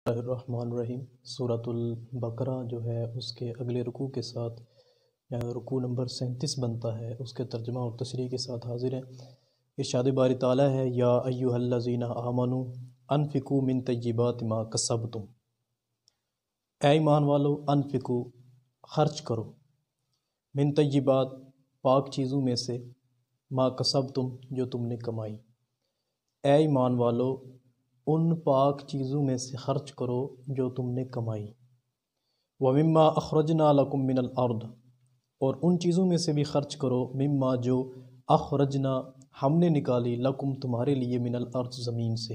اللہ الرحمن الرحیم۔ سورۃ البقرہ جو ہے اس کے اگلے رکوع کے ساتھ رکوع نمبر 37 بنتا ہے، اس کے ترجمہ اور تشریح کے ساتھ حاضر ہیں۔ ارشاد باری تعالیٰ ہے، یا ایھا الذین آمنوا انفقوا من طیبات ما کسبتم، اے ایمان والو انفقوا خرچ کرو، من طیبات پاک چیزوں میں سے، ما کسبتم جو تم نے کمائی، اے ایمان والو ان پاک چیزوں میں سے خرچ کرو جو تم نے کمائی، وَمِمَّا أَخْرَجْنَا لَكُم مِّنَ الْأَرْضِ اور ان چیزوں میں سے بھی خرچ کرو، مما جو اخرجنا ہم نے نکالی، لکم تمہارے لیے، من الارض زمین سے،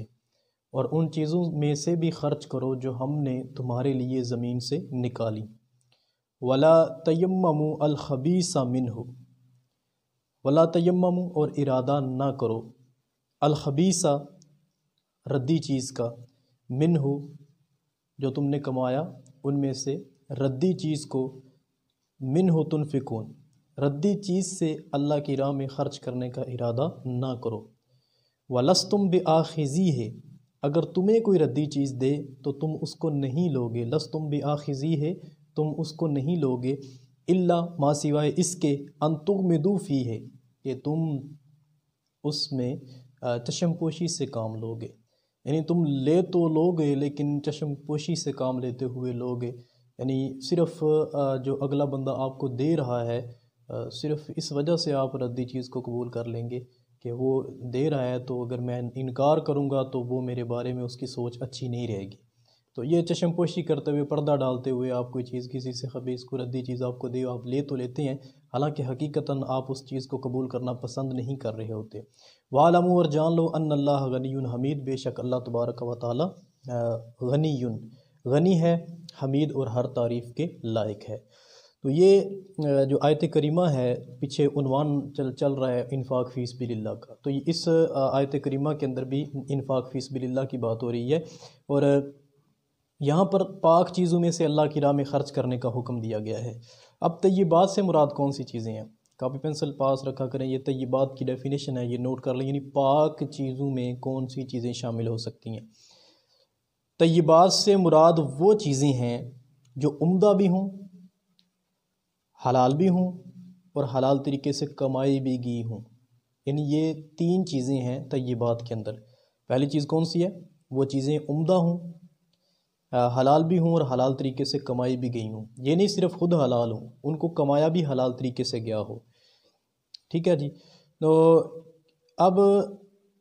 اور ان چیزوں میں سے بھی خرچ کرو جو ہم نے تمہارے لیے زمین سے نکالی، ولا تیمموا الخبیث منہ، ولا تیمموا اور ارادہ نہ کرو، الخبیث ردی چیز کا، منہ جو تم نے کمایا ان میں سے، ردی چیز کو، منہ تنفقون ردی چیز سے اللہ کی راہ میں خرچ کرنے کا ارادہ نہ کرو، وَلَسْتُمْ بِآخِذِیہِ اگر تمہیں کوئی ردی چیز دے تو تم اس کو نہیں لوگے، لستم بِآخِذِیہِ تم اس کو نہیں لوگے، الا ما سوائے اس کے، ان تغمضوا فیہ کہ تم اس میں چشم پوشی سے کام لوگے، یعنی تم لے تو لوگے لیکن چشم پوشی سے کام لیتے ہوئے لوگے، یعنی صرف جو اگلا بندہ آپ کو دے رہا ہے صرف اس وجہ سے آپ ردی چیز کو قبول کر لیں گے کہ وہ دے رہا ہے، تو اگر میں انکار کروں گا تو وہ میرے بارے میں اس کی سوچ اچھی نہیں رہے گی، تو یہ چشم پوشی کرتے ہوئے، پردہ ڈالتے ہوئے آپ کوئی چیز کسی سے خبیث کو ردی چیز آپ کو دے، آپ لے تو لیتے ہیں حالانکہ حقیقتاً آپ اس چیز کو قبول کرنا پسند نہیں کر رہے ہوتے۔ وَاعْلَمُوا اور جان لو ان اللہ غنی حمید بے شک اللہ تبارک و تعالی غنی ہے، حمید اور ہر تعریف کے لائق ہے۔ تو یہ جو آیت کریمہ ہے، پیچھے عنوان چل رہا ہے انفاق فی سبیل اللہ کا، تو اس آیت کریمہ کے اندر بھی انفاق فی سبیل اللہ کی بات ہو رہی ہے، اور یہاں پر پاک چیزوں میں سے اللہ کی راہ میں خرچ کرنے کا حکم دیا گیا ہے۔ اب طیبات سے مراد کون سی چیزیں ہیں؟ کاپی پنسل پاس رکھا کریں، یہ طیبات کی ڈیفینیشن ہے، یہ نوٹ کر لیں، یعنی پاک چیزوں میں کون سی چیزیں شامل ہو سکتی ہیں۔ طیبات سے مراد وہ چیزیں ہیں جو عمدہ بھی ہوں، حلال بھی ہوں، اور حلال طریقے سے کمائی بھی گئی ہوں، یعنی یہ تین چیزیں ہیں طیبات کے اندر۔ پہلی چیز کون سی ہے؟ وہ چیزیں عمدہ ہوں، حلال بھی ہوں، اور حلال طریقے سے کمائی بھی گئی ہوں، یہ نہیں صرف خود حلال ہوں، ان کو کمایا بھی حلال طریقے سے گیا ہو، ٹھیک ہے جی۔ تو اب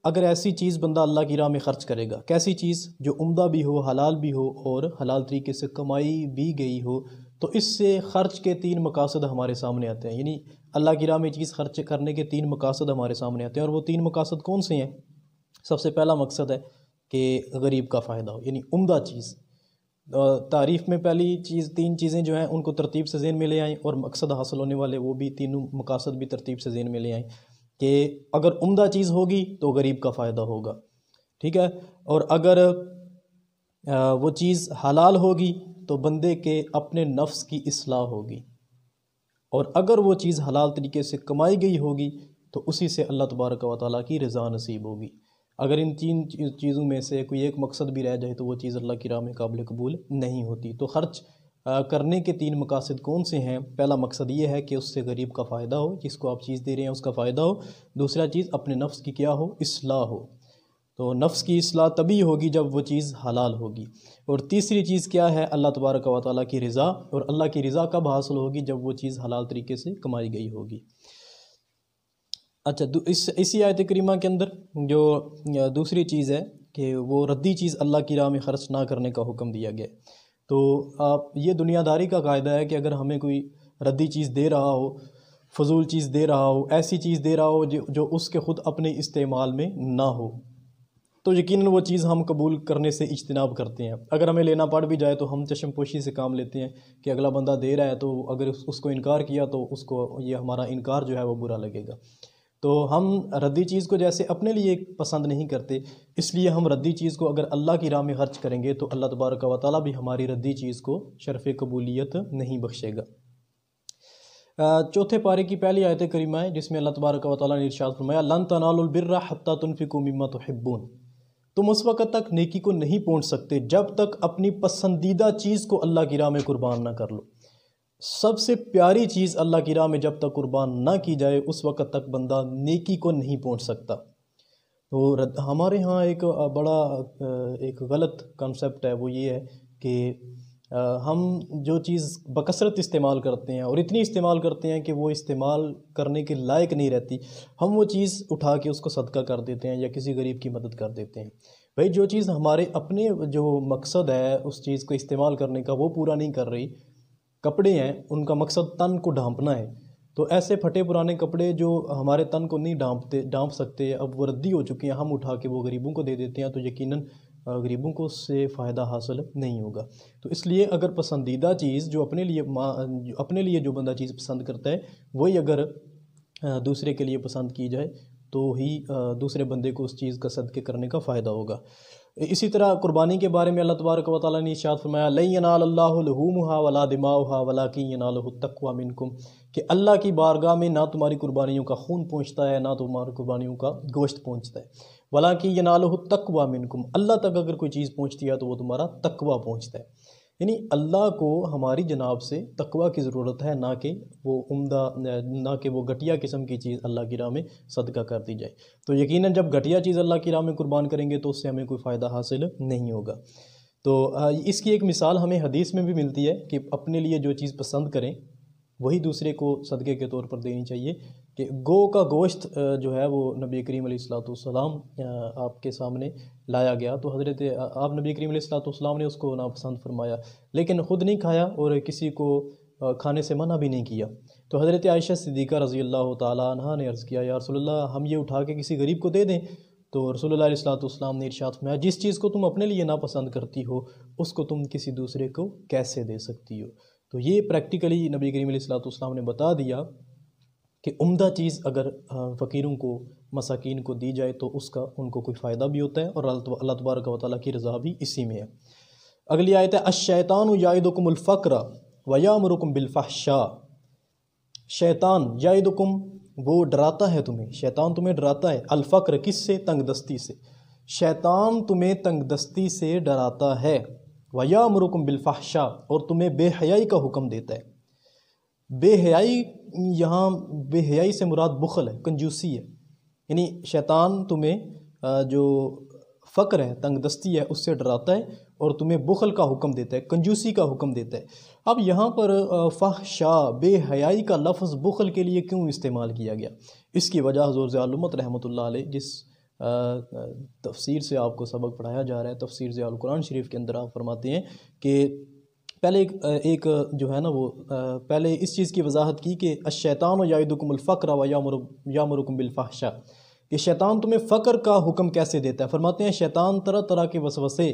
اگر ایسی چیز بندہ اللہ کی راہ میں خرچ کرے گا، کیسی چیز؟ جو عمدہ بھی ہو، حلال بھی ہو، اور حلال طریقے سے کمائی بھی گئی ہو، تو اس سے خرچ کے تین مقاصد ہمارے سامنے آتے ہیں، یعنی اللہ کی راہ میں چیز خرچ کرنے کے تین مقاصد ہمارے سامنے آتے ہیں، اور وہ تین مقاصد کون سے ہیں؟ سب سے پہلا مقصد ہے کہ غریب کا فائدہ ہو، یعنی عمدہ چیز۔ تعریف میں پہلی چیز، تین چیزیں جو ہیں ان کو ترتیب سے ذہن میں لے آئیں، اور مقصد حاصل ہونے والے وہ بھی تینوں مقاصد بھی ترتیب سے ذہن میں لے آئیں کہ اگر عمدہ چیز ہوگی تو غریب کا فائدہ ہوگا، ٹھیک ہے، اور اگر وہ چیز حلال ہوگی تو بندے کے اپنے نفس کی اصلاح ہوگی، اور اگر وہ چیز حلال طریقے سے کمائی گئی ہوگی تو اسی سے اللہ تبارک و تعالیٰ کی رضا نصیب ہوگی۔ اگر ان تین چیزوں میں سے کوئی ایک مقصد بھی رہ جائے تو وہ چیز اللہ کی راہ میں قابل قبول نہیں ہوتی۔ تو خرچ کرنے کے تین مقاصد کون سے ہیں؟ پہلا مقصد یہ ہے کہ اس سے غریب کا فائدہ ہو، جس کو آپ چیز دے رہے ہیں اس کا فائدہ ہو۔ دوسرا چیز اپنے نفس کی کیا ہو؟ اصلاح ہو، تو نفس کی اصلاح تبھی ہوگی جب وہ چیز حلال ہوگی۔ اور تیسری چیز کیا ہے؟ اللہ تبارک و تعالیٰ کی رضا، اور اللہ کی رضا کب حاصل ہوگی؟ جب وہ چیز حلال طریقے سے کمائی گئی ہوگی۔ اچھا، اسی آیت کریمہ کے اندر جو دوسری چیز ہے کہ وہ ردی چیز اللہ کی راہ میں خرچ نہ کرنے کا حکم دیا گیا، تو یہ دنیا داری کا قاعدہ ہے کہ اگر ہمیں کوئی ردی چیز دے رہا ہو، فضول چیز دے رہا ہو، ایسی چیز دے رہا ہو جو اس کے خود اپنے استعمال میں نہ ہو، تو یقیناً وہ چیز ہم قبول کرنے سے اجتناب کرتے ہیں۔ اگر ہمیں لینا پڑ بھی جائے تو ہم چشم پوشی سے کام لیتے ہیں کہ اگلا بندہ دے رہا ہے تو اگر اس کو انکار کیا تو اس کو یہ ہمارا انکار جو ہے وہ برا لگے گا، تو ہم ردی چیز کو جیسے اپنے لیے پسند نہیں کرتے، اس لیے ہم ردی چیز کو اگر اللہ کی راہ میں خرچ کریں گے تو اللہ تبارک و تعالیٰ بھی ہماری ردی چیز کو شرف قبولیت نہیں بخشے گا۔ چوتھے پارے کی پہلی آیت کریمہ ہے جس میں اللہ تبارک و تعالیٰ نے ارشاد فرمایا، لن تنالوا البر حتی تنفقوا مما تحبون، تم اس وقت تک نیکی کو نہیں پہنچ سکتے جب تک اپنی پسندیدہ چیز کو اللہ کی راہ میں قربان نہ کر لو۔ سب سے پیاری چیز اللہ کی راہ میں جب تک قربان نہ کی جائے اس وقت تک بندہ نیکی کو نہیں پہنچ سکتا۔ تو ہمارے ہاں ایک بڑا ایک غلط کنسپٹ ہے، وہ یہ ہے کہ ہم جو چیز بکثرت استعمال کرتے ہیں اور اتنی استعمال کرتے ہیں کہ وہ استعمال کرنے کے لائق نہیں رہتی، ہم وہ چیز اٹھا کے اس کو صدقہ کر دیتے ہیں یا کسی غریب کی مدد کر دیتے ہیں۔ بھائی جو چیز ہمارے اپنے جو مقصد ہے اس چیز کو استعمال کرنے کا وہ پورا نہیں کر رہی، کپڑے ہیں ان کا مقصد تن کو ڈھانپنا ہے، تو ایسے پھٹے پرانے کپڑے جو ہمارے تن کو نہیں ڈھانپ سکتے، اب وہ ردی ہو چکی ہیں، ہم اٹھا کے وہ غریبوں کو دے دیتے ہیں، تو یقیناً غریبوں کو اس سے فائدہ حاصل نہیں ہوگا۔ تو اس لیے اگر پسندیدہ چیز جو اپنے لیے جو بندہ چیز پسند کرتا ہے وہی اگر دوسرے کے لیے پسند کی جائے تو ہی دوسرے بندے کو اس چیز کا صدقے کرنے کا فائدہ ہوگا۔ اسی طرح قربانی کے بارے میں اللہ تبارک و تعالیٰ نے ارشاد فرمایا لَن يَنَالَ اللَّهُ لُحُومُهَا وَلَا دِمَاؤُهَا وَلَٰكِن يَنَالُهُ التَّقْوَىٰ مِنكُمْ، کہ اللہ کی بارگاہ میں نہ تمہاری قربانیوں کا خون پہنچتا ہے نہ تمہاری قربانیوں کا گوشت پہنچتا ہے، وَلَٰكِن يَنَالُهُ التَّقْوَىٰ مِنكُمْ، اللہ تک اگر کوئی چیز پہنچتی ہے تو وہ تمہارا تقویٰ پہنچتا ہے۔ یعنی اللہ کو ہماری جناب سے تقویٰ کی ضرورت ہے، نہ کہ وہ گھٹیا قسم کی چیز اللہ کی راہ میں صدقہ کر دی جائے۔ تو یقیناً جب گھٹیا چیز اللہ کی راہ میں قربان کریں گے تو اس سے ہمیں کوئی فائدہ حاصل نہیں ہوگا۔ تو اس کی ایک مثال ہمیں حدیث میں بھی ملتی ہے کہ اپنے لیے جو چیز پسند کریں وہی دوسرے کو صدقے کے طور پر دینی چاہیے۔ کہ گو کا گوشت جو ہے وہ نبی کریم علیہ السلام آپ کے سامنے لایا گیا، تو آپ نبی کریم علیہ السلام نے اس کو ناپسند فرمایا، لیکن خود نہیں کھایا اور کسی کو کھانے سے منع بھی نہیں کیا۔ تو حضرت عائشہ صدیقہ رضی اللہ تعالیٰ عنہا نے عرض کیا یا رسول اللہ ہم یہ اٹھا کے کسی غریب کو دے دیں؟ تو رسول اللہ علیہ السلام نے ارشاد فرمایا جس چیز کو تم اپنے لیے ناپسند کرتی ہو اس کو تم کسی دوسرے کو کیسے دے سکتی ہو؟ تو یہ پریکٹیکلی نبی کریم علیہ السلام نے بتا دیا کہ عمدہ چیز اگر فقیروں کو مساکین کو دی جائے تو اس کا ان کو کوئی فائدہ بھی ہوتا ہے اور اللہ تبارک و تعالیٰ کی رضا بھی اسی میں ہے۔ اگلی آیت ہے الشیطان یعدکم الفقر ویامرکم بالفحشاء، شیطان یعدکم وہ ڈراتا ہے تمہیں، شیطان تمہیں ڈراتا ہے، الفقر کس سے؟ تنگ دستی سے، شیطان تمہیں تنگ دستی سے ڈراتا ہے، ویامرکم بالفحشاء اور تمہیں بے حیائی کا حکم دیتا ہے۔ بے حیائی، یہاں بے حیائی سے مراد بخل ہے، کنجوسی ہے، یعنی شیطان تمہیں جو فقر ہے تنگ دستی ہے اس سے ڈراتا ہے اور تمہیں بخل کا حکم دیتا ہے، کنجوسی کا حکم دیتا ہے۔ اب یہاں پر فحشاء بے حیائی کا لفظ بخل کے لیے کیوں استعمال کیا گیا؟ اس کی وجہ حضور ضیاء الامت رحمۃ اللہ علیہ جس تفسیر سے آپ کو سبق پڑھایا جا رہا ہے، تفسیر ضیاء القرآن شریف کے اندر آپ فرماتے ہیں کہ پہلے ایک جو ہے نا وہ پہلے اس چیز کی وضاحت کی کہ الشیطان یعدکم الفقر ویامرکم بالفحشاء، کہ شیطان تمہیں فقر کا حکم کیسے دیتا ہے؟ فرماتے ہیں شیطان طرح طرح کے وسوسے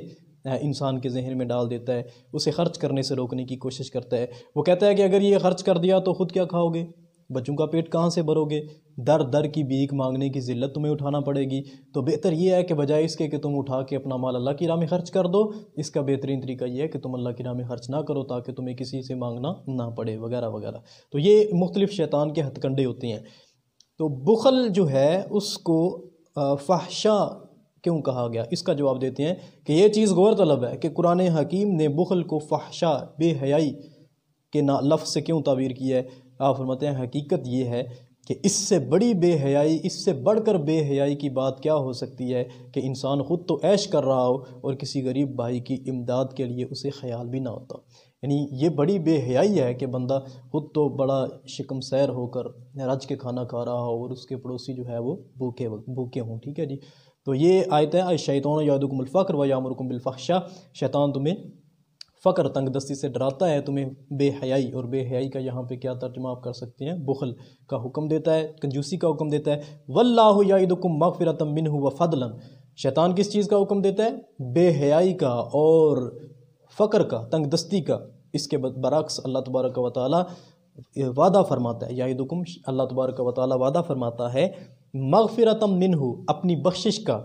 انسان کے ذہن میں ڈال دیتا ہے، اسے خرچ کرنے سے روکنے کی کوشش کرتا ہے۔ وہ کہتا ہے کہ اگر یہ خرچ کر دیا تو خود کیا کھاؤ گے، بچوں کا پیٹ کہاں سے بھرو گے، در در کی بھیک مانگنے کی ذلت تمہیں اٹھانا پڑے گی۔ تو بہتر یہ ہے کہ بجائے اس کے کہ تم اٹھا کے اپنا مال اللہ کی راہ میں خرچ کر دو، اس کا بہترین طریقہ یہ ہے کہ تم اللہ کی راہ میں خرچ نہ کرو تاکہ تمہیں کسی سے مانگنا نہ پڑے وغیرہ وغیرہ۔ تو یہ مختلف شیطان کے ہتھ کنڈے ہوتے ہیں۔ تو بخل جو ہے اس کو فحشاء کیوں کہا گیا؟ اس کا جواب دیتے ہیں کہ یہ چیز غور طلب ہے کہ قرآن حکیم نے بخل کو فحشاء بے حیائی کے لفظ سے کیوں تعبیر کیا ہے؟ آپ فرماتے ہیں حقیقت یہ ہے کہ اس سے بڑی بے حیائی، اس سے بڑھ کر بے حیائی کی بات کیا ہو سکتی ہے کہ انسان خود تو عیش کر رہا ہو اور کسی غریب بھائی کی امداد کے لیے اسے خیال بھی نہ ہوتا۔ یعنی یہ بڑی بے حیائی ہے کہ بندہ خود تو بڑا شکم سیر ہو کر رج کے کھانا کھا رہا ہو اور اس کے پڑوسی جو ہے وہ بھوکے ہوں۔ ٹھیک ہے جی، تو یہ آیت ہے الشیطان یعدکم الفقر ویامرکم بالفحشاء، شیطان تمہیں فقر تنگ دستی سے ڈراتا ہے، تمہیں بے حیائی، اور بے حیائی کا یہاں پہ کیا ترجمہ آپ کر سکتے ہیں؟ بخل کا حکم دیتا ہے، کنجوسی کا حکم دیتا ہے۔ واللہ یعدکم مغفرۃ منہ وفضلا، شیطان کس چیز کا حکم دیتا ہے؟ بے حیائی کا اور فقر کا، تنگ دستی کا۔ اس کے برعکس اللہ تبارک و تعالیٰ وعدہ فرماتا ہے، یعدکم اللہ تبارک و تعالیٰ وعدہ فرماتا ہے مغفرۃ منہ، اپنی بخشش کا،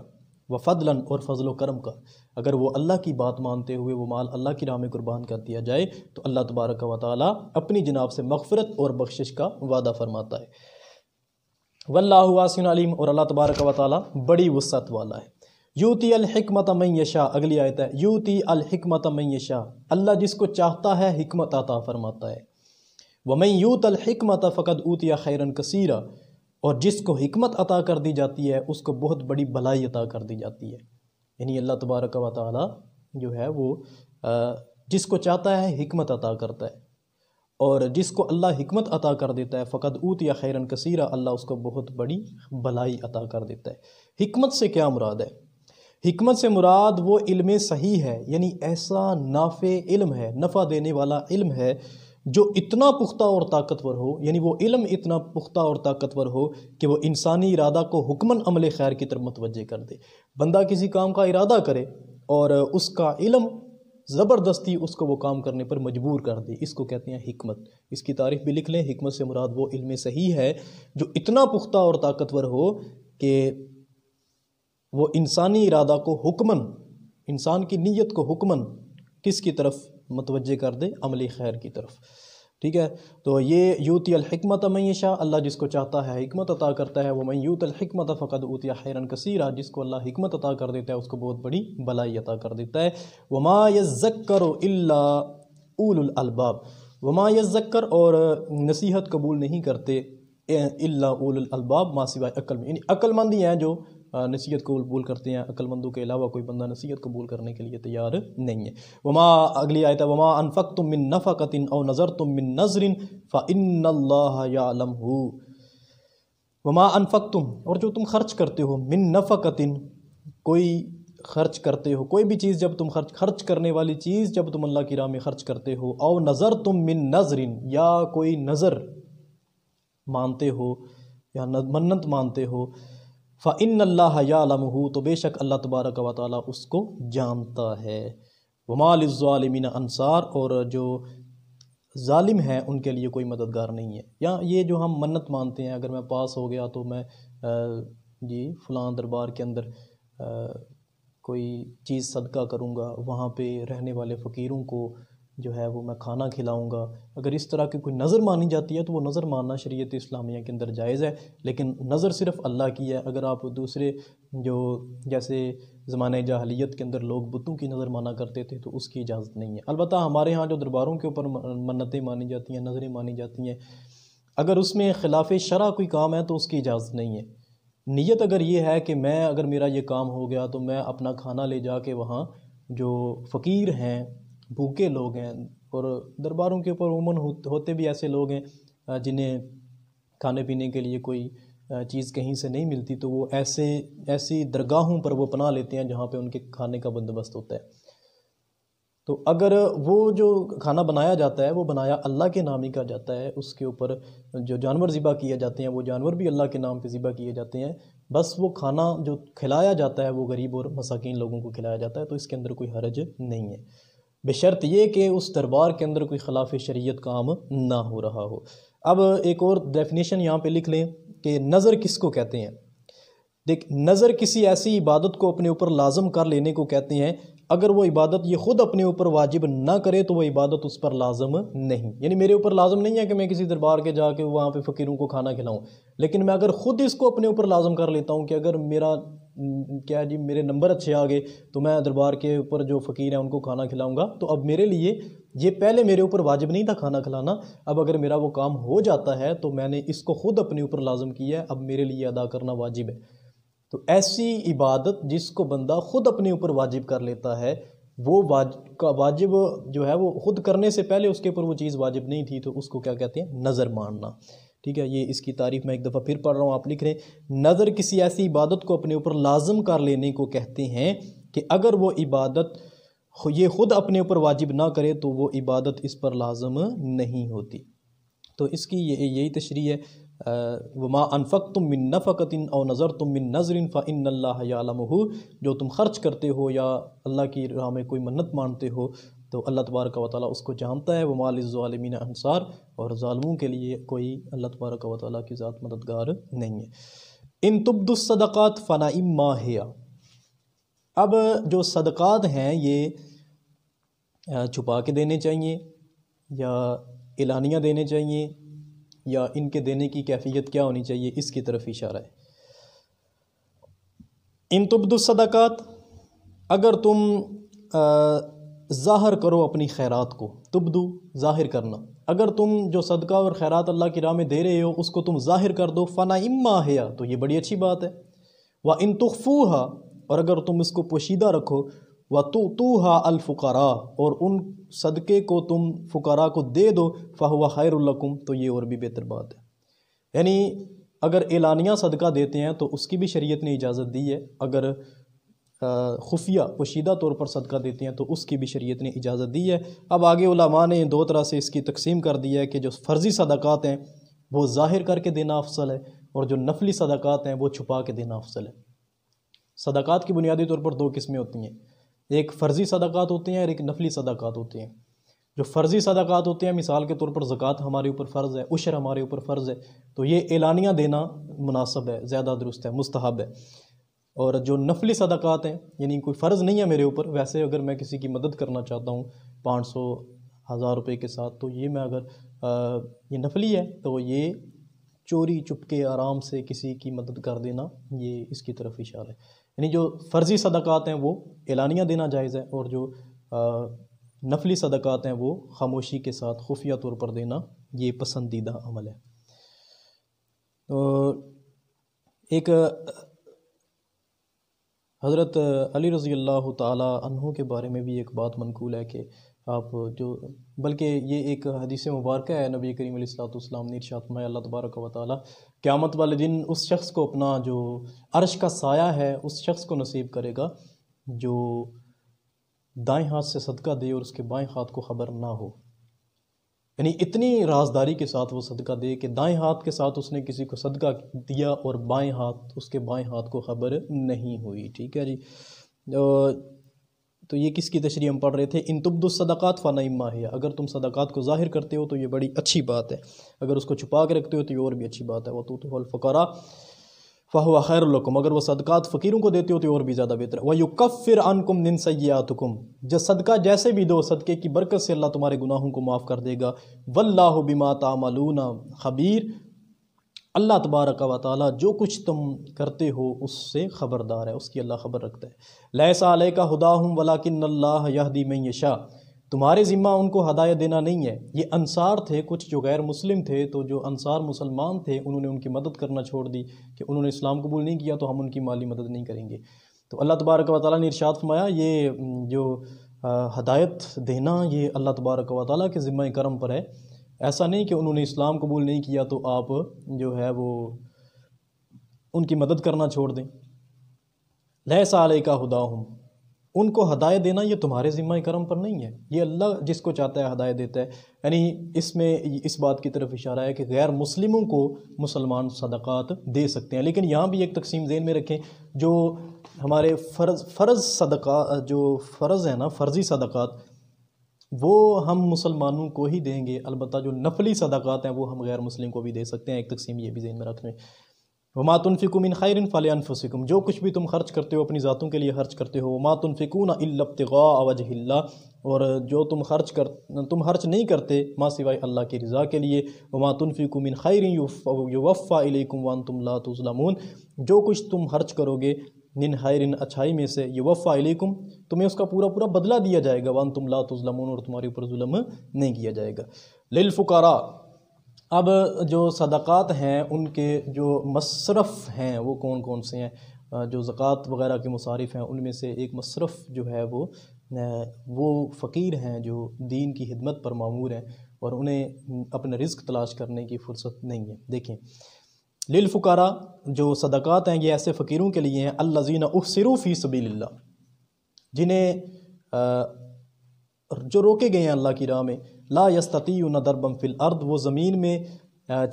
وفضلا اور فضل و کرم کا۔ اگر وہ اللہ کی بات مانتے ہوئے وہ مال اللہ کی راہ میں قربان کر دیا جائے تو اللہ تبارک و تعالیٰ اپنی جناب سے مغفرت اور بخشش کا وعدہ فرماتا ہے۔ واللہ واسع علیم، اور اللہ تبارک و تعالیٰ بڑی وسعت والا ہے۔ یوتی الحکمت من یشاء، اگلی آیت ہے یوتی الحکمت من یشاء، اللہ جس کو چاہتا ہے حکمت عطا فرماتا ہے۔ ومن یوت الحکمت فقد اوتی خیرا کثیرا، اور جس کو حکمت عطا کر دی جاتی ہے اس کو بہت بڑی بھلائی عطا کر دی جاتی ہے۔ یعنی اللہ تبارک و تعالی جو ہے وہ جس کو چاہتا ہے حکمت عطا کرتا ہے، اور جس کو اللہ حکمت عطا کر دیتا ہے فقد اوتی خیرا کثیرا، اللہ اس کو بہت بڑی بھلائی عطا کر دیتا ہے۔ حکمت سے کیا مراد ہے؟ حکمت سے مراد وہ علم صحیح ہے، یعنی ایسا نافع علم ہے، نفع دینے والا علم ہے جو اتنا پختہ اور طاقتور ہو، یعنی وہ علم اتنا پختہ اور طاقتور ہو کہ وہ انسانی ارادہ کو حکماً عمل خیر کی طرف متوجہ کر دے۔ بندہ کسی کام کا ارادہ کرے اور اس کا علم زبردستی اس کو وہ کام کرنے پر مجبور کر دے، اس کو کہتے ہیں حکمت۔ اس کی تعریف بھی لکھ لیں، حکمت سے مراد وہ علم صحیح ہے جو اتنا پختہ اور طاقتور ہو کہ وہ انسانی ارادہ کو حکماً، انسان کی نیت کو حکماً کس کی طرف متوجہ کر دے؟ عمل خیر کی طرف۔ ٹھیک ہے، تو یہ یوتی الحکمت من یشاء، اللہ جس کو چاہتا ہے حکمت عطا کرتا ہے۔ ومن یوت الحکمت فقد اوتی خیرا کثیرا، جس کو اللہ حکمت عطا کر دیتا ہے اس کو بہت بڑی بھلائی عطا کر دیتا ہے۔ وما یذکر الا اولو الالباب، وما یذکر، اور نصیحت قبول نہیں کرتے الا اولو الالباب، ما سوائے عقل میں، یعنی عقل مند ہی ہیں جو نصیحت قبول کرتے ہیں، عقل مندوں کے علاوہ کوئی بندہ نصیحت قبول کرنے کے لیے تیار نہیں ہے۔ وما، اگلی آیت ہے وما انفقتم من نفقۃ او نذرتم من نذر فإن اللہ یعلمہ، وما انفقتم، اور جو تم خرچ کرتے ہو، من نفقۃ، کوئی خرچ کرتے ہو، کوئی بھی چیز جب تم خرچ کرنے والی چیز جب تم اللہ کی راہ میں خرچ کرتے ہو، او نذرتم من نذر، یا کوئی نذر مانتے ہو یا منت مانتے ہو، فَإِنَّ اللَّهَ يَعْلَمُهُ، تو بے شک اللہ تبارک و تعالیٰ اس کو جانتا ہے۔ وَمَا لِلظَّالِمِينَ انصار، اور جو ظالم ہیں ان کے لیے کوئی مددگار نہیں ہے۔ یا یہ جو ہم منت مانتے ہیں، اگر میں پاس ہو گیا تو میں جی فلاں دربار کے اندر کوئی چیز صدقہ کروں گا، وہاں پہ رہنے والے فقیروں کو جو ہے وہ میں کھانا کھلاؤں گا، اگر اس طرح کی کوئی نظر مانی جاتی ہے تو وہ نظر ماننا شریعت اسلامیہ کے اندر جائز ہے، لیکن نظر صرف اللہ کی ہے۔ اگر آپ دوسرے جو جیسے زمانہ جاہلیت کے اندر لوگ بتوں کی نظر مانا کرتے تھے تو اس کی اجازت نہیں ہے۔ البتہ ہمارے ہاں جو درباروں کے اوپر منتیں مانی جاتی ہیں، نظریں مانی جاتی ہیں، اگر اس میں خلاف شرع کوئی کام ہے تو اس کی اجازت نہیں ہے۔ نیت اگر یہ ہے کہ اگر میرا یہ کام ہو گیا تو میں اپنا کھانا لے جا کے وہاں جو فقیر ہیں، بھوکے لوگ ہیں، اور درباروں کے اوپر عموماً ہوتے بھی ایسے لوگ ہیں جنہیں کھانے پینے کے لیے کوئی چیز کہیں سے نہیں ملتی، تو وہ ایسی درگاہوں پر وہ پناہ لیتے ہیں جہاں پہ ان کے کھانے کا بندوبست ہوتا ہے۔ تو اگر وہ جو کھانا بنایا جاتا ہے وہ بنایا اللہ کے نام ہی کا جاتا ہے، اس کے اوپر جو جانور ذبح کیے جاتے ہیں وہ جانور بھی اللہ کے نام پہ ذبح کیے جاتے ہیں، بس وہ کھانا جو کھلایا جاتا ہے وہ غریب اور مساکین لوگوں کو کھلایا جاتا ہے، تو اس کے اندر کوئی حرج نہیں ہے، بشرط یہ کہ اس دربار کے اندر کوئی خلاف شریعت کام نہ ہو رہا ہو۔ اب ایک اور ڈیفینیشن یہاں پہ لکھ لیں کہ نظر کس کو کہتے ہیں۔ دیکھ، نظر کسی ایسی عبادت کو اپنے اوپر لازم کر لینے کو کہتے ہیں اگر وہ عبادت یہ خود اپنے اوپر واجب نہ کرے تو وہ عبادت اس پر لازم نہیں، یعنی میرے اوپر لازم نہیں ہے کہ میں کسی دربار کے جا کے وہاں پہ فقیروں کو کھانا کھلاؤں، لیکن میں اگر خود اس کو اپنے اوپر لازم کر لیتا ہوں کہ اگر میرے نمبر اچھے آ گئے تو میں دربار کے اوپر جو فقیر ہیں ان کو کھانا کھلاؤں گا، تو اب میرے لیے یہ پہلے میرے اوپر واجب نہیں تھا کھانا کھلانا، اب اگر میرا وہ کام ہو جاتا ہے تو میں نے اس کو خود اپنے اوپر لازم کیا ہے، اب میرے لیے ادا کرنا واجب ہے۔ تو ایسی عبادت جس کو بندہ خود اپنے اوپر واجب کر لیتا ہے، وہ واجب جو ہے وہ خود کرنے سے پہلے اس کے اوپر وہ چیز واجب نہیں تھی، تو اس کو کیا کہتے ہیں؟ نظر ماننا۔ ٹھیک ہے، یہ اس کی تعریف میں ایک دفعہ پھر پڑھ رہا ہوں، آپ لکھ رہے ہیں نظر کسی ایسی عبادت کو اپنے اوپر لازم کر لینے کو کہتے ہیں کہ اگر وہ عبادت یہ خود اپنے اوپر واجب نہ کرے تو وہ عبادت اس پر لازم نہیں ہوتی۔ تو اس کی یہی تشریح ہے، وما انفقتم من نفقۃ او نذرتم من نذر فإن اللہ یعلمہ، جو تم خرچ کرتے ہو یا اللہ کی راہ میں کوئی منت مانتے ہو تو اللہ تبارک و تعالیٰ اس کو جانتا ہے۔ وما للظالمین انصار، اور ظالموں کے لیے کوئی اللہ تبارک و تعالیٰ کی ذات مددگار نہیں ہے۔ ان تبدوا الصدقات فنعما ہی، اب جو صدقات ہیں یہ چھپا کے دینے چاہیے یا اعلانیہ دینے چاہیے، یا ان کے دینے کی کیفیت کیا ہونی چاہیے، اس کی طرف اشارہ ہے۔ ان تبدو الصدقات، اگر تم ظاہر کرو اپنی خیرات کو، تبدو ظاہر کرنا، اگر تم جو صدقہ اور خیرات اللہ کی راہ میں دے رہے ہو اس کو تم ظاہر کر دو، فَنَعِمَّا هِيَ، تو یہ بڑی اچھی بات ہے، وَإِن تُخْفُوهَا، اور اگر تم اس کو پوشیدہ رکھو، وَتُؤْتُوهَا الْفُقَرَاءَ، اور ان صدقے کو تم فقراء کو دے دو، فَهُوَ خَيْرٌ لَكُمْ، تو یہ اور بھی بہتر بات ہے۔ یعنی اگر اعلانیہ صدقہ دیتے ہیں تو اس کی بھی شریعت نے اجازت دی ہے، اگر خفیہ پوشیدہ طور پر صدقہ دیتے ہیں تو اس کی بھی شریعت نے اجازت دی ہے۔ اب آگے علماء نے دو طرح سے اس کی تقسیم کر دی ہے کہ جو فرضی صدقات ہیں وہ ظاہر کر کے دینا افضل ہے، اور جو نفلی صدقات ہیں وہ چھپا کے دینا افضل ہے۔ صدقات کی بنیادی طور پر دو قسمیں ہوتی ہیں، ایک فرضی صدقات ہوتے ہیں اور ایک نفلی صدقات ہوتے ہیں۔ جو فرضی صدقات ہوتے ہیں، مثال کے طور پر زکوٰۃ ہمارے اوپر فرض ہے، عشر ہمارے اوپر فرض ہے، تو یہ اعلانیہ دینا مناسب ہے، زیادہ درست ہے، مستحب ہے۔ اور جو نفلی صدقات ہیں، یعنی کوئی فرض نہیں ہے میرے اوپر، ویسے اگر میں کسی کی مدد کرنا چاہتا ہوں 500 1000 روپے کے ساتھ، تو یہ میں اگر یہ نفلی ہے تو یہ چوری چپ کے آرام سے کسی کی مدد کر دینا، یہ اس کی طرف اشارہ ہے۔ یعنی جو فرضی صدقات ہیں وہ اعلانیہ دینا جائز ہے، اور جو نفلی صدقات ہیں وہ خاموشی کے ساتھ خفیہ طور پر دینا یہ پسندیدہ عمل ہے۔ ایک حضرت علی رضی اللہ تعالی عنہ کے بارے میں بھی ایک بات منقول ہے کہ آپ جو، بلکہ یہ ایک حدیث مبارکہ ہے، نبی کریم علیہ الصلوۃ والسلام نے ارشاد فرمایا، اللہ تبارک و تعالی قیامت والے دن اس شخص کو اپنا جو عرش کا سایہ ہے اس شخص کو نصیب کرے گا جو دائیں ہاتھ سے صدقہ دے اور اس کے بائیں ہاتھ کو خبر نہ ہو، یعنی اتنی رازداری کے ساتھ وہ صدقہ دے کہ دائیں ہاتھ کے ساتھ اس نے کسی کو صدقہ دیا اور بائیں ہاتھ اس کے بائیں ہاتھ کو خبر نہیں ہوئی۔ ٹھیک ہے جی، تو یہ کس کی تشریح ہم پڑھ رہے تھے؟ ان تبدوا الصدقات فنعما ہی، اگر تم صدقات کو ظاہر کرتے ہو تو یہ بڑی اچھی بات ہے، اگر اس کو چھپا کے رکھتے ہو تو یہ اور بھی اچھی بات ہے۔ وَتُؤْتُوهُ الْفُقَرَاءَ فَهُوَ خَيْرٌ لَكُمْ، اگر وہ صدقات فقیروں کو دیتے ہو تو اور بھی زیادہ بہتر ہے۔ وَيُكَفِّرْ عَنْكُمْ مِنْ سَيِّئَاتِكُمْ، جو صدقہ جیسے بھی دو صدقے کی برکت سے اللہ تمہارے گناہوں کو معاف کر دے گا۔ وَاللَّهُ بِمَا تَعْمَلُونَ خَبِيرٌ، اللہ تبارک و تعالیٰ جو کچھ تم کرتے ہو اس سے خبردار ہے، اس کی اللہ خبر رکھتا ہے۔ لَيْسَ عَلَيْكَ هُدَاهُمْ وَلَكِنَّ اللَّهَ يَهْدِي مَن يَشَاءُ، تمہارے ذمہ ان کو ہدایت دینا نہیں ہے۔ یہ انصار تھے، کچھ جو غیر مسلم تھے، تو جو انصار مسلمان تھے انہوں نے ان کی مدد کرنا چھوڑ دی کہ انہوں نے اسلام قبول نہیں کیا تو ہم ان کی مالی مدد نہیں کریں گے۔ تو اللہ تبارک و تعالیٰ نے ارشاد فرمایا یہ جو ہدایت دینا یہ اللہ تبارک و تعالیٰ کے ذمہ کرم پر ہے، ایسا نہیں کہ انہوں نے اسلام قبول نہیں کیا تو آپ جو ہے وہ ان کی مدد کرنا چھوڑ دیں۔ لیس علیک ہداہم، ان کو ہدایت دینا یہ تمہارے ذمہ کرم پر نہیں ہے، یہ اللہ جس کو چاہتا ہے ہدایت دیتا ہے۔ یعنی اس میں اس بات کی طرف اشارہ ہے کہ غیر مسلموں کو مسلمان صدقات دے سکتے ہیں، لیکن یہاں بھی ایک تقسیم ذہن میں رکھیں، جو ہمارے فرض صدقات جو فرض ہیں نا، فرضی صدقات، وہ ہم مسلمانوں کو ہی دیں گے، البتہ جو نفلی صدقات ہیں وہ ہم غیر مسلم کو بھی دے سکتے ہیں۔ ایک تقسیم یہ بھی ذہن میں رکھ لیں۔ وَمَا تُنْفِقُوا مِنْ خَيْرٍ فَلِأَنفُسِكُمْ، جو کچھ بھی تم خرچ کرتے ہو اپنی ذاتوں کے لیے خرچ کرتے ہو۔ وَمَا تُنْفِقُونَ إِلَّا ابْتِغَاءَ وَجْهِ اللَّهِ، اور جو تم خرچ نہیں کرتے ماں سوائے اللہ کی رضا کے لیے۔ وَمَا تُنْفِقُوا مِنْ خَيْرٍ يُوَفَّى إِلَيْكُمْ وَأَنْتُمْ لَا تُظْلَمُونَ، جو کچھ تم خرچ کرو گے من خیرن اچھائی میں سے، یوفا الیکم تمہیں اس کا پورا پورا بدلہ دیا جائے گا، وانتم لا تظلمون اور تمہارے اوپر ظلم نہیں کیا جائے گا۔ للفقراء، اب جو صدقات ہیں ان کے جو مصرف ہیں وہ کون کون سے ہیں؟ جو زکوٰۃ وغیرہ کے مصارف ہیں ان میں سے ایک مصرف جو ہے وہ فقیر ہیں جو دین کی خدمت پر مامور ہیں اور انہیں اپنا رزق تلاش کرنے کی فرصت نہیں ہے۔ دیکھیں، للفقراء جو صدقات ہیں یہ ایسے فقیروں کے لیے ہیں، الذین احصروا فی سبیل اللہ، جنہیں جو روکے گئے ہیں اللہ کی راہ میں، لا یستطیعون ضربا فی الارض، وہ زمین میں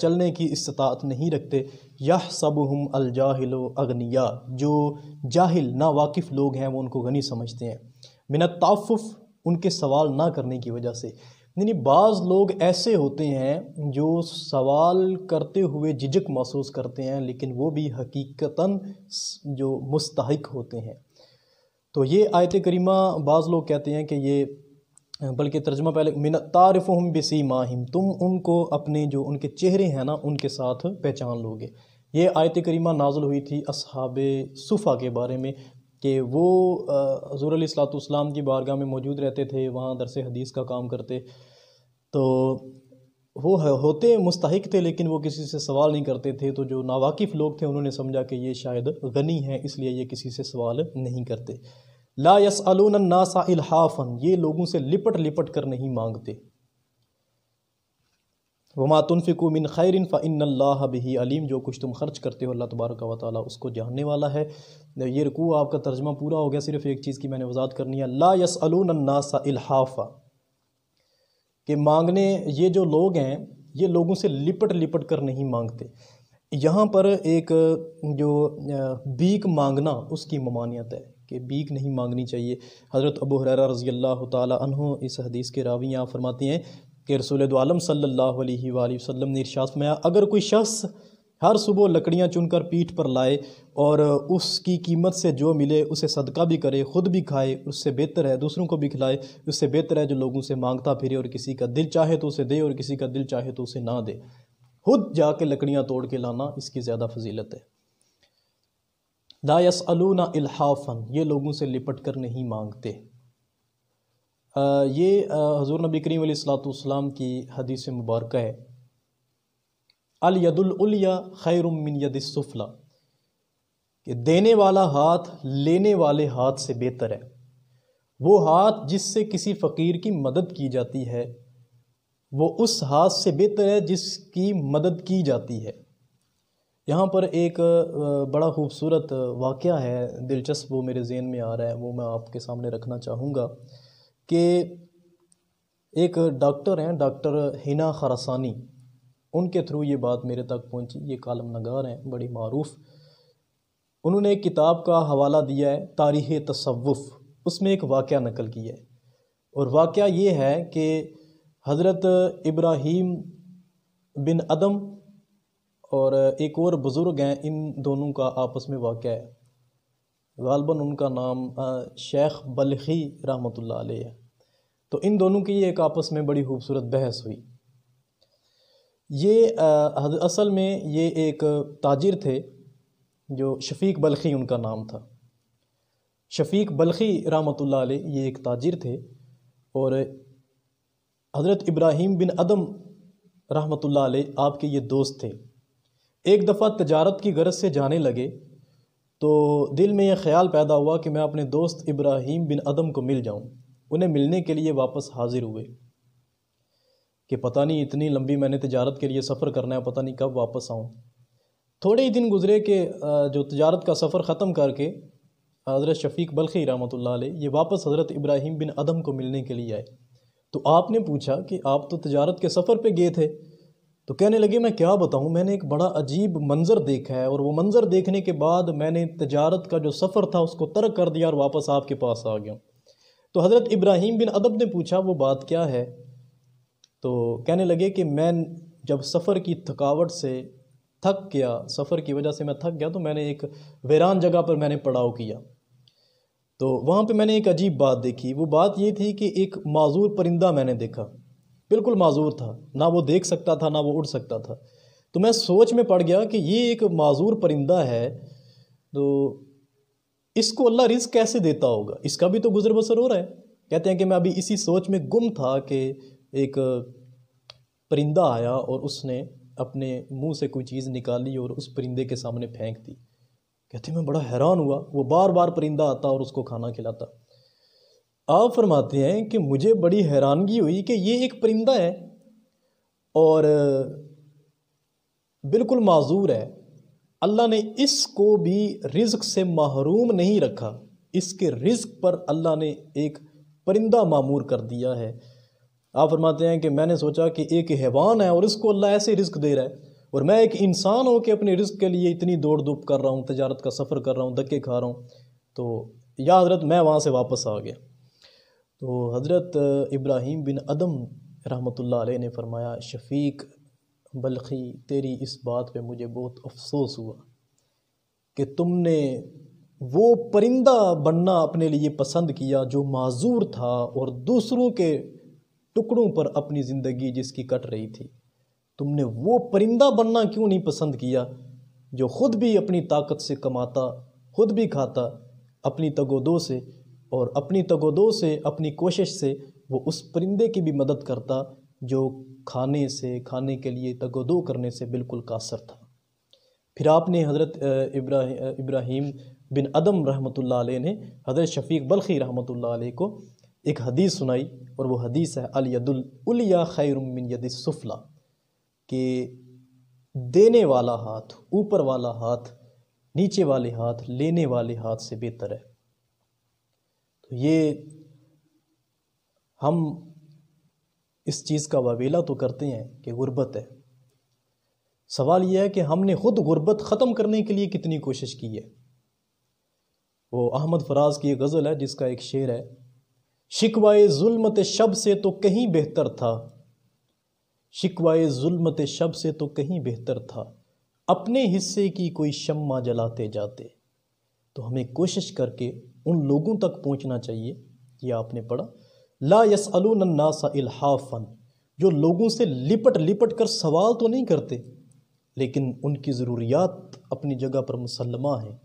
چلنے کی استطاعت نہیں رکھتے، یحسبہم الجاہل اغنیاء، جو جاہل ناواقف لوگ ہیں وہ ان کو غنی سمجھتے ہیں، من التعفف، ان کے سوال نہ کرنے کی وجہ سے۔ یعنی بعض لوگ ایسے ہوتے ہیں جو سوال کرتے ہوئے جھجک محسوس کرتے ہیں لیکن وہ بھی حقیقتاً جو مستحق ہوتے ہیں۔ تو یہ آیت کریمہ بعض لوگ کہتے ہیں کہ یہ، بلکہ ترجمہ پہلے من تعرفہم بسیماہم، تم ان کو اپنے جو ان کے چہرے ہیں نا ان کے ساتھ پہچان لوگے، یہ آیت کریمہ نازل ہوئی تھی اصحاب صفا کے بارے میں کہ وہ حضور علیہ الصلوۃ والسلام کی بارگاہ میں موجود رہتے تھے، وہاں درس حدیث کا کام کرتے، تو وہ ہوتے مستحق تھے لیکن وہ کسی سے سوال نہیں کرتے تھے، تو جو ناواقف لوگ تھے انہوں نے سمجھا کہ یہ شاید غنی ہیں، اس لیے یہ کسی سے سوال نہیں کرتے۔ لا یسألون الناس الحافا، یہ لوگوں سے لپٹ لپٹ کر نہیں مانگتے۔ وما تنفقوا من خیر فإن اللہ بہ علیم، جو کچھ تم خرچ کرتے ہو اللہ تبارک و تعالیٰ اس کو جاننے والا ہے۔ یہ رکوع آپ کا ترجمہ پورا ہو گیا، صرف ایک چیز کی میں نے وضاحت کرنی ہے، لا یسألون الناس الحافا، کہ مانگنے، یہ جو لوگ ہیں یہ لوگوں سے لپٹ لپٹ کر نہیں مانگتے۔ یہاں پر ایک جو بھیک مانگنا اس کی ممانعت ہے کہ بھیک نہیں مانگنی چاہیے۔ حضرت ابو ہریرہ رضی اللہ تعالی عنہ اس حدیث کے راوی یہاں فرماتے ہیں کہ رسول دو عالم صلی اللہ علیہ وآلہ وسلم نے ارشاد فرمایا، اگر کوئی شخص ہر صبح لکڑیاں چن کر پیٹھ پر لائے اور اس کی قیمت سے جو ملے اسے صدقہ بھی کرے، خود بھی کھائے، اس سے بہتر ہے دوسروں کو بھی کھلائے، اس سے بہتر ہے جو لوگوں سے مانگتا پھرے اور کسی کا دل چاہے تو اسے دے اور کسی کا دل چاہے تو اسے نہ دے، خود جا کے لکڑیاں توڑ کے لانا اس کی زیادہ فضیلت ہے۔ لا یسألون الحافا، یہ لوگوں سے لپٹ کر نہیں مانگتے۔ یہ حضور نبی کریم علیہ الصلوۃ والسلام کی حدیث مبارکہ ہے، الید العلیٰ خیر من ید السفلی، کہ دینے والا ہاتھ لینے والے ہاتھ سے بہتر ہے۔ وہ ہاتھ جس سے کسی فقیر کی مدد کی جاتی ہے وہ اس ہاتھ سے بہتر ہے جس کی مدد کی جاتی ہے۔ یہاں پر ایک بڑا خوبصورت واقعہ ہے، دلچسپ، وہ میرے ذہن میں آ رہا ہے، وہ میں آپ کے سامنے رکھنا چاہوں گا کہ ایک ڈاکٹر ہیں، ڈاکٹر ہینا خراسانی، ان کے تھرو یہ بات میرے تک پہنچی، یہ کالم نگار ہیں بڑی معروف، انہوں نے ایک کتاب کا حوالہ دیا ہے تاریخ تصوف، اس میں ایک واقعہ نقل کیا ہے، اور واقعہ یہ ہے کہ حضرت ابراہیم بن ادم اور ایک اور بزرگ ہیں، ان دونوں کا آپس میں واقعہ ہے، غالباً ان کا نام شیخ بلخی رحمۃ اللہ علیہ ہے، تو ان دونوں کی ایک آپس میں بڑی خوبصورت بحث ہوئی۔ یہ اصل میں یہ ایک تاجر تھے جو شفیق بلخی ان کا نام تھا، شفیق بلخی رحمۃ اللہ علیہ یہ ایک تاجر تھے، اور حضرت ابراہیم بن ادم رحمۃ اللہ علیہ آپ کے یہ دوست تھے۔ ایک دفعہ تجارت کی غرض سے جانے لگے تو دل میں یہ خیال پیدا ہوا کہ میں اپنے دوست ابراہیم بن ادم کو مل جاؤں۔ انہیں ملنے کے لیے واپس حاضر ہوئے کہ پتہ نہیں اتنی لمبی میں نے تجارت کے لیے سفر کرنا ہے، پتہ نہیں کب واپس آؤں۔ تھوڑے ہی دن گزرے کہ جو تجارت کا سفر ختم کر کے حضرت شفیق بلخی رحمۃ اللہ علیہ یہ واپس حضرت ابراہیم بن ادم کو ملنے کے لیے آئے، تو آپ نے پوچھا کہ آپ تو تجارت کے سفر پہ گئے تھے، تو کہنے لگے میں کیا بتاؤں، میں نے ایک بڑا عجیب منظر دیکھا ہے، اور وہ منظر دیکھنے کے بعد میں نے تجارت کا جو سفر تھا اس کو ترک کر دیا اور واپس آپ کے پاس آ گیا ہوں۔ تو حضرت ابراہیم بن ادم نے پوچھا وہ بات کیا ہے، تو کہنے لگے کہ میں جب سفر کی تھکاوٹ سے تھک گیا، سفر کی وجہ سے میں تھک گیا، تو میں نے ایک ویران جگہ پر میں نے پڑاؤ کیا، تو وہاں پہ میں نے ایک عجیب بات دیکھی۔ وہ بات یہ تھی کہ ایک معذور پرندہ میں نے دیکھا، بالکل معذور تھا، نہ وہ دیکھ سکتا تھا نہ وہ اڑ سکتا تھا، تو میں سوچ میں پڑ گیا کہ یہ ایک معذور پرندہ ہے، تو اس کو اللہ رزق کیسے دیتا ہوگا، اس کا بھی تو گزر بسر ہو رہا ہے۔ کہتے ہیں کہ میں ابھی اسی سوچ میں گم تھا کہ ایک پرندہ آیا اور اس نے اپنے منہ سے کوئی چیز نکالی اور اس پرندے کے سامنے پھینک دی۔ کہتے ہیں میں بڑا حیران ہوا، وہ بار بار پرندہ آتا اور اس کو کھانا کھلاتا۔ آپ فرماتے ہیں کہ مجھے بڑی حیرانگی ہوئی کہ یہ ایک پرندہ ہے اور بالکل معذور ہے، اللہ نے اس کو بھی رزق سے محروم نہیں رکھا، اس کے رزق پر اللہ نے ایک پرندہ معمور کر دیا ہے۔ آپ فرماتے ہیں کہ میں نے سوچا کہ ایک حیوان ہے اور اس کو اللہ ایسے رزق دے رہا ہے، اور میں ایک انسان ہو کے اپنے رزق کے لیے اتنی دوڑ دھوپ کر رہا ہوں، تجارت کا سفر کر رہا ہوں، دھکے کھا رہا ہوں۔ تو یا حضرت میں وہاں سے واپس آ گیا۔ تو حضرت ابراہیم بن ادم رحمۃ اللہ علیہ نے فرمایا شفیق بلخی تیری اس بات پہ مجھے بہت افسوس ہوا کہ تم نے وہ پرندہ بننا اپنے لیے پسند کیا جو معذور تھا اور دوسروں کے ٹکڑوں پر اپنی زندگی جس کی کٹ رہی تھی، تم نے وہ پرندہ بننا کیوں نہیں پسند کیا جو خود بھی اپنی طاقت سے کماتا، خود بھی کھاتا اپنی تگ و دو سے، اور اپنی تگ و دو سے، اپنی کوشش سے وہ اس پرندے کی بھی مدد کرتا جو کھانے کے لیے تگ و دو کرنے سے بالکل قاصر تھا۔ پھر آپ نے حضرت ابراہیم بن ادم رحمۃ اللہ علیہ نے حضرت شفیق بلخی رحمۃ اللہ علیہ کو ایک حدیث سنائی، اور وہ حدیث ہے الید العلیٰ خیر من ید السفلی، کہ دینے والا ہاتھ، اوپر والا ہاتھ نیچے والے ہاتھ، لینے والے ہاتھ سے بہتر ہے۔ تو یہ ہم اس چیز کا واویلا تو کرتے ہیں کہ غربت ہے، سوال یہ ہے کہ ہم نے خود غربت ختم کرنے کے لیے کتنی کوشش کی ہے۔ وہ احمد فراز کی ایک غزل ہے جس کا ایک شعر ہے، شکوائے ظلمت شب سے تو کہیں بہتر تھا، شکوائے ظلمت شب سے تو کہیں بہتر تھا، اپنے حصے کی کوئی شمع جلاتے جاتے۔ تو ہمیں کوشش کر کے ان لوگوں تک پہنچنا چاہیے، یہ آپ نے پڑھا، لا یسألون الناس الحافا، جو لوگوں سے لپٹ لپٹ کر سوال تو نہیں کرتے لیکن ان کی ضروریات اپنی جگہ پر مسلمہ ہیں،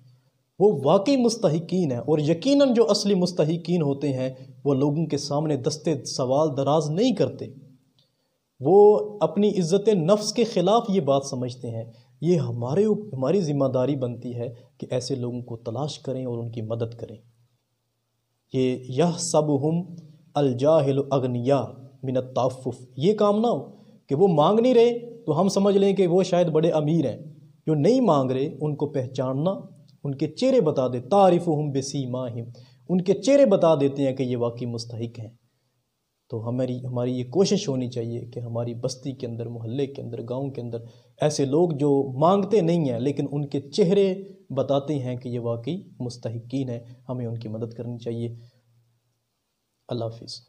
وہ واقعی مستحقین ہیں۔ اور یقیناً جو اصلی مستحقین ہوتے ہیں وہ لوگوں کے سامنے دستے سوال دراز نہیں کرتے، وہ اپنی عزت نفس کے خلاف یہ بات سمجھتے ہیں۔ یہ ہماری ذمہ داری بنتی ہے کہ ایسے لوگوں کو تلاش کریں اور ان کی مدد کریں۔ یہ یحسبہم الجاہل اغنیاء من التعفف، یہ کام نہ ہو کہ وہ مانگ نہیں رہے تو ہم سمجھ لیں کہ وہ شاید بڑے امیر ہیں۔ جو نہیں مانگ رہے ان کو پہچاننا، ان کے چہرے بتا دے، تعرفہم بسیماہم، ان کے چہرے بتا دیتے ہیں کہ یہ واقعی مستحق ہیں۔ تو ہماری یہ کوشش ہونی چاہیے کہ ہماری بستی کے اندر، محلے کے اندر، گاؤں کے اندر ایسے لوگ جو مانگتے نہیں ہیں لیکن ان کے چہرے بتاتے ہیں کہ یہ واقعی مستحقین ہیں، ہمیں ان کی مدد کرنی چاہیے۔ اللہ حافظ۔